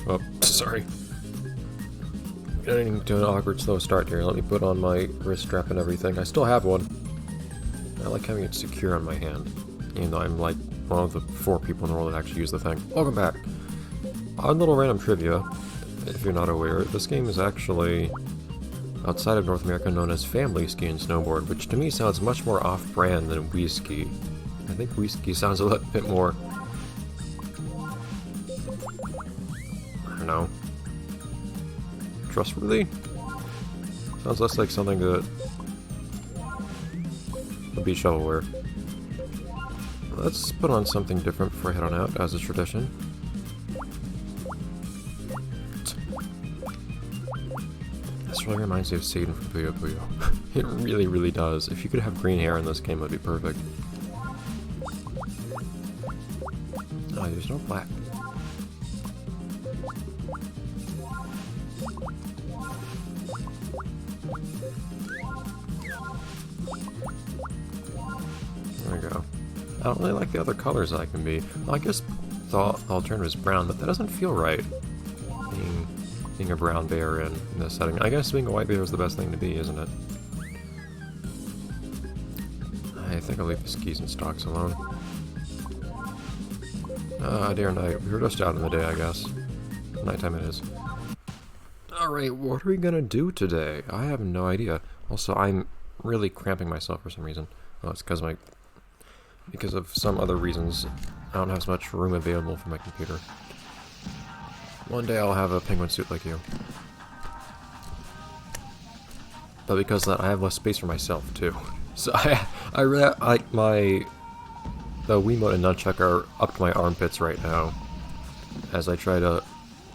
Oh, sorry. Getting to an awkward slow start here. Let me put on my wrist strap and everything. I still have one. I like having it secure on my hand. Even though I'm like one of the 4 people in the world that actually use the thing. Welcome back. On little random trivia, if you're not aware, this game is actually outside of North America known as Family Ski and Snowboard, which to me sounds much more off-brand than Wii Ski. I think Wii Ski sounds a little bit more... I don't know. Trustworthy? Sounds less like something that would be shovelware. Let's put on something different before I head on out, as is tradition. This really reminds me of Satan from Puyo Puyo. It really, really does. If you could have green hair in this game, it would be perfect. Oh, there's no black. There we go. I don't really like the other colors I can be. Well, I guess the alternative is brown, but that doesn't feel right. Being a brown bear in this setting. I guess being a white bear is the best thing to be, isn't it? I think I'll leave the skis and stocks alone. Day or night. We were just out in the day, I guess. Nighttime it is. Alright, what are we gonna do today? I have no idea. Also, I'm really cramping myself for some reason. Well, it's because of some other reasons. I don't have as much room available for my computer. One day I'll have a penguin suit like you. But because of that, I have less space for myself, too. So I really like the Wiimote and nunchuck are up to my armpits right now. As I try to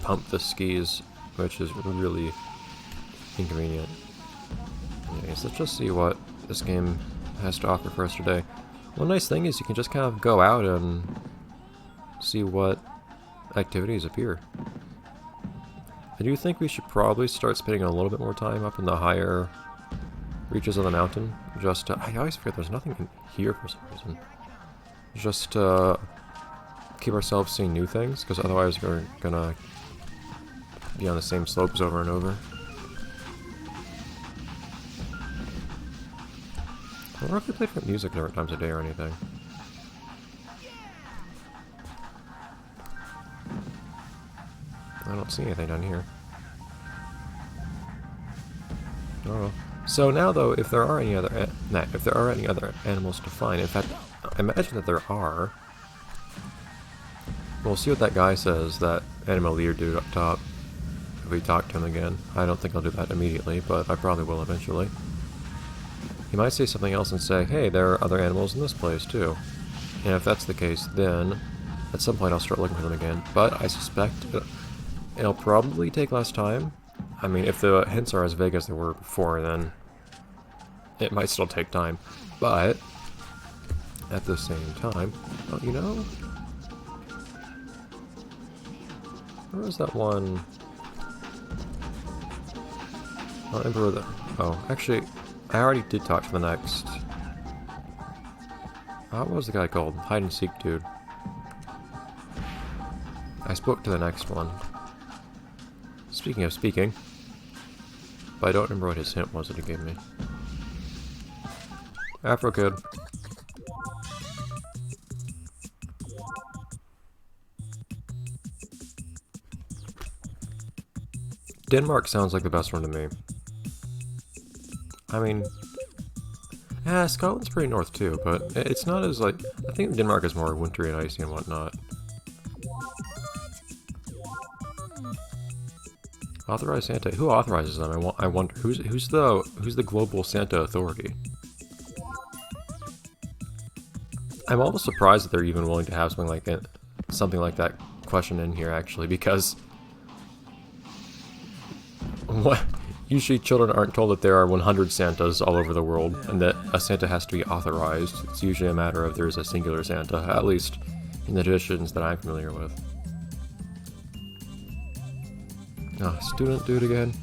pump the skis, which is really inconvenient. Anyways, let's just see what this game has to offer for us today. One nice thing is you can just kind of go out and see what activities appear. I do think we should probably start spending a little bit more time up in the higher reaches of the mountain. Just I always forget there's nothing in here for some reason. Just to keep ourselves seeing new things, because otherwise we're gonna be on the same slopes over and over. I wonder if they play different music different times a day or anything. I don't see anything down here. Oh. So now, though, if there are any other animals to find, in fact, I imagine that there are. We'll see what that guy says, that animal leader dude up top. If we talk to him again, I don't think I'll do that immediately, but I probably will eventually. He might say something else and say, "Hey, there are other animals in this place too." And if that's the case, then at some point I'll start looking for them again. But I suspect it'll probably take less time. I mean, if the hints are as vague as they were before, then it might still take time. But at the same time, oh, you know, where was that one? Emperor the... Oh, actually, I already did talk to the next... what was the guy called? Hide and seek dude. I spoke to the next one. Speaking of speaking, but I don't remember what his hint was that he gave me. Afro Kid. Denmark sounds like the best one to me. I mean, yeah, Scotland's pretty north too, but it's not as like... I think Denmark is more wintry and icy and whatnot. Authorized Santa. Who authorizes them? I wonder. Who's the global Santa authority? I'm almost surprised that they're even willing to have something like that question in here, actually, because usually children aren't told that there are 100 Santas all over the world, and that a Santa has to be authorized. It's usually a matter of there's a singular Santa, at least in the traditions that I'm familiar with. Ah, student dude again.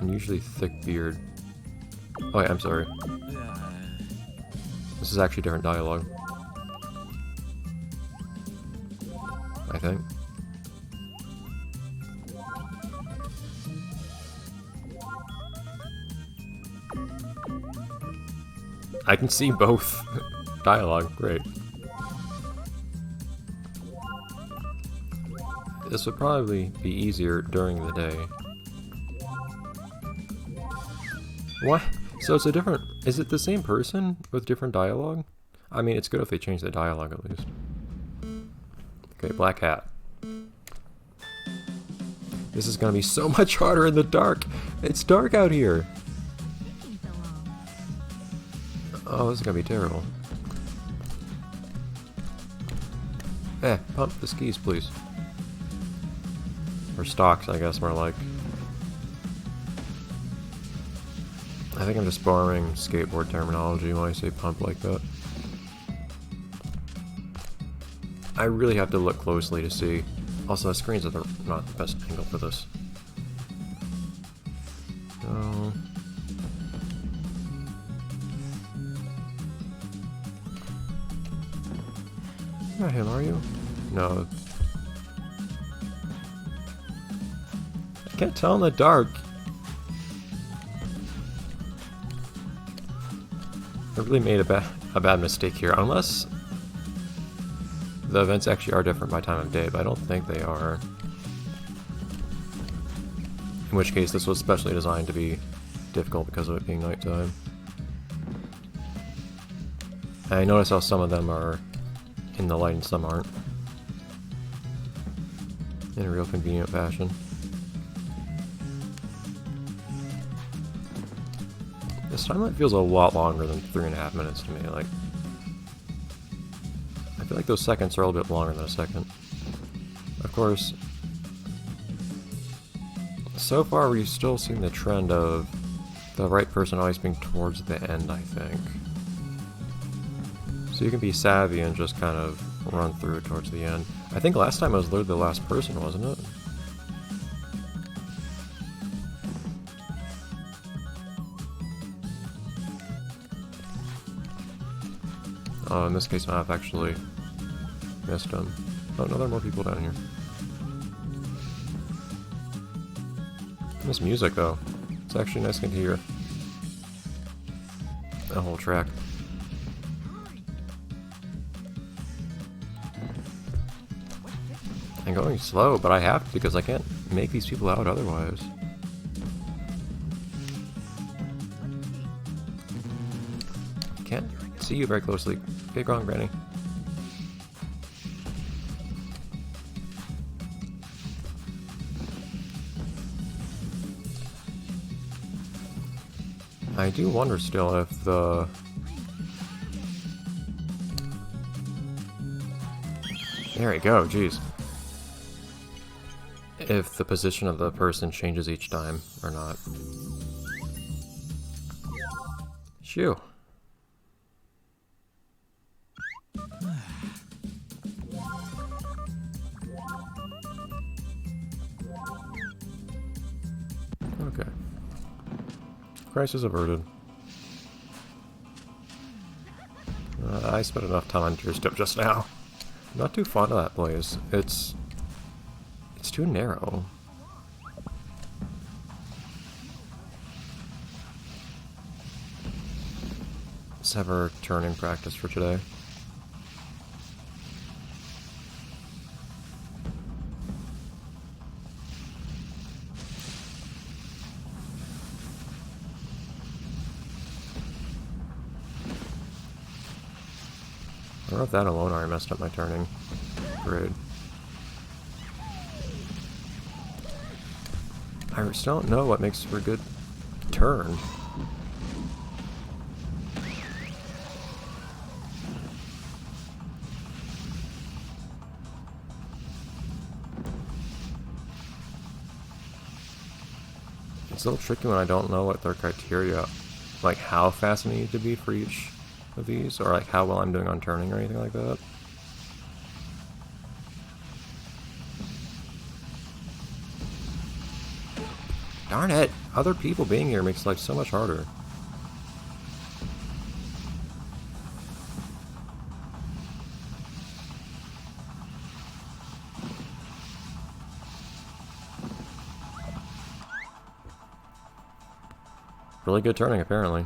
Unusually thick beard. Oh wait, I'm sorry. This is actually different dialogue. think. I can see both dialogue. Great. This would probably be easier during the day. What? So it's a different... Is it the same person with different dialogue? I mean, it's good if they change the dialogue at least. Okay, Black Hat. This is gonna be so much harder in the dark. It's dark out here. Oh, this is gonna be terrible. Pump the skis, please. Or stocks, I guess, more like. I think I'm just borrowing skateboard terminology when I say pump like that. I really have to look closely to see. Also, the screens are not the best angle for this. No. Not him, are you? No. I can't tell in the dark. I really made a bad mistake here, unless the events actually are different by time of day, but I don't think they are. In which case, this was specially designed to be difficult because of it being nighttime. And I notice how some of them are in the light and some aren't. In a real convenient fashion. This timeline feels a lot longer than 3.5 minutes to me. Like, I feel like those seconds are a little bit longer than a second. Of course, so far we've still seen the trend of the right person always being towards the end, I think. So you can be savvy and just kind of run through it towards the end. I think last time I was literally the last person, wasn't it? Oh, in this case I've actually missed him. Oh no, there are more people down here. This music though, it's actually nice to hear. The whole track. I'm going slow, but I have to because I can't make these people out otherwise. Can't see you very closely. Big wrong, Granny. I do wonder still if the... There we go, jeez. If the position of the person changes each time or not. Shoo. Okay. Crisis averted. I spent enough time on Tears Dip just now. I'm not too fond of that place. It's too narrow. Let's have our turning practice for today. I don't know if that alone already messed up my turning. Great. I still don't know what makes for a good turn. It's a little tricky when I don't know what their criteria, like how fast I need to be for each of these, or like how well I'm doing on turning or anything like that. Darn it! Other people being here makes life so much harder. really good turning, apparently.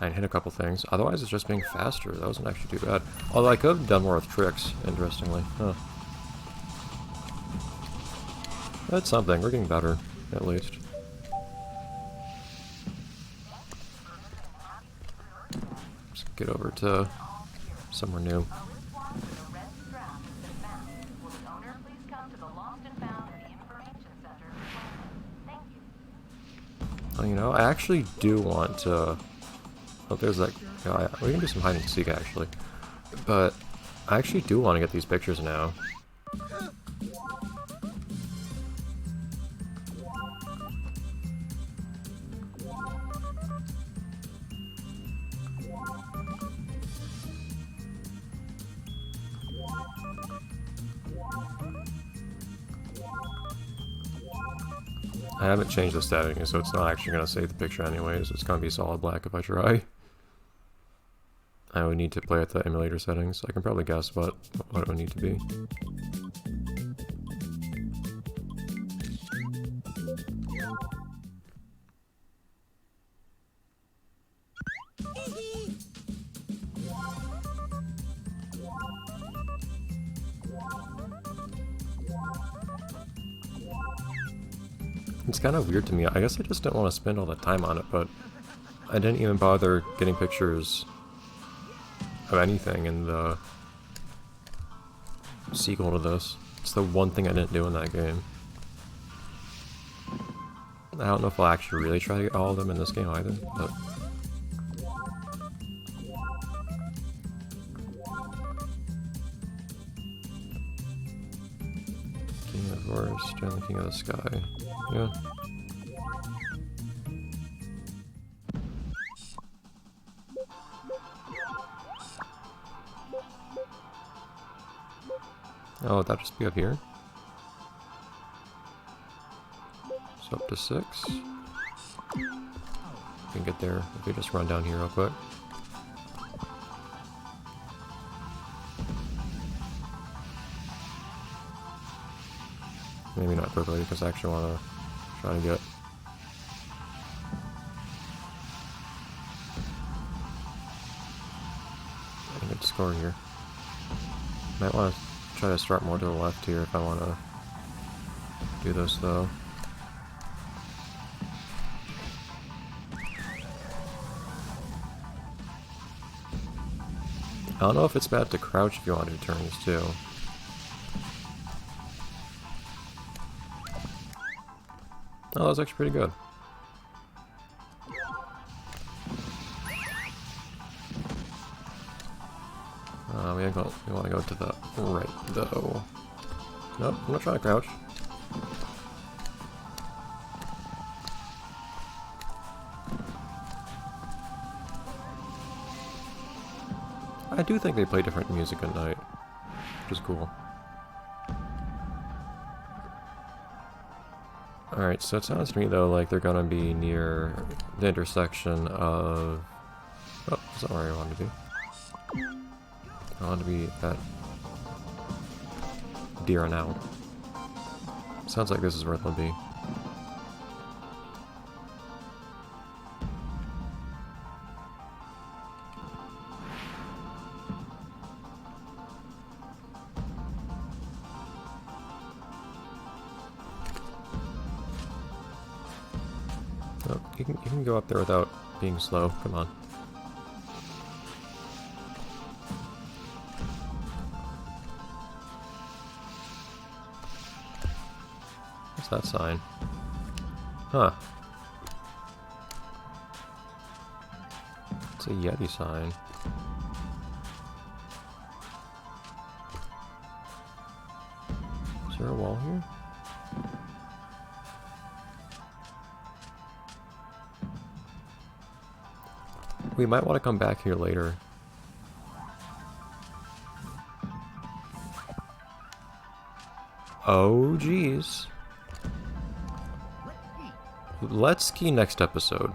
I hit a couple things. Otherwise, it's just being faster. That wasn't actually too bad. Although I could have done more with tricks, interestingly. Huh. That's something. We're getting better, at least. Let's get over to somewhere new. Oh, you know, I actually do want to... Oh, there's that guy. We can do some hide and seek, actually. But I actually do want to get these pictures now. I haven't changed the settings, so it's not actually going to save the picture anyways. It's going to be solid black if I try. I would need to play with the emulator settings. I can probably guess what it would need to be. It's kind of weird to me. I guess I just didn't want to spend all that time on it, but I didn't even bother getting pictures of anything in the sequel to this. It's the one thing I didn't do in that game. I don't know if I'll actually really try to get all of them in this game either, but... King of Forest and the King of the Sky. Yeah. Oh, would that just be up here? So up to 6. We can get there if we just run down here real quick. Maybe not quickly, because I actually want to try to get... a good score here. Might want to try to start more to the left here if I want to do this, though. I don't know if it's bad to crouch if you want to do turns, too. Oh, that was actually pretty good. We want to go to the right, though. Nope, I'm not trying to crouch. I do think they play different music at night, which is cool. Alright, so it sounds to me though like they're gonna be near the intersection of... Oh, that's not where I wanted to be. I want to be at Deer now. Sounds like this is where it'll be. Oh, you can go up there without being slow. Come on. What's that sign? Huh. It's a Yeti sign. Is there a wall here? We might want to come back here later. Oh, geez. Let's ski next episode.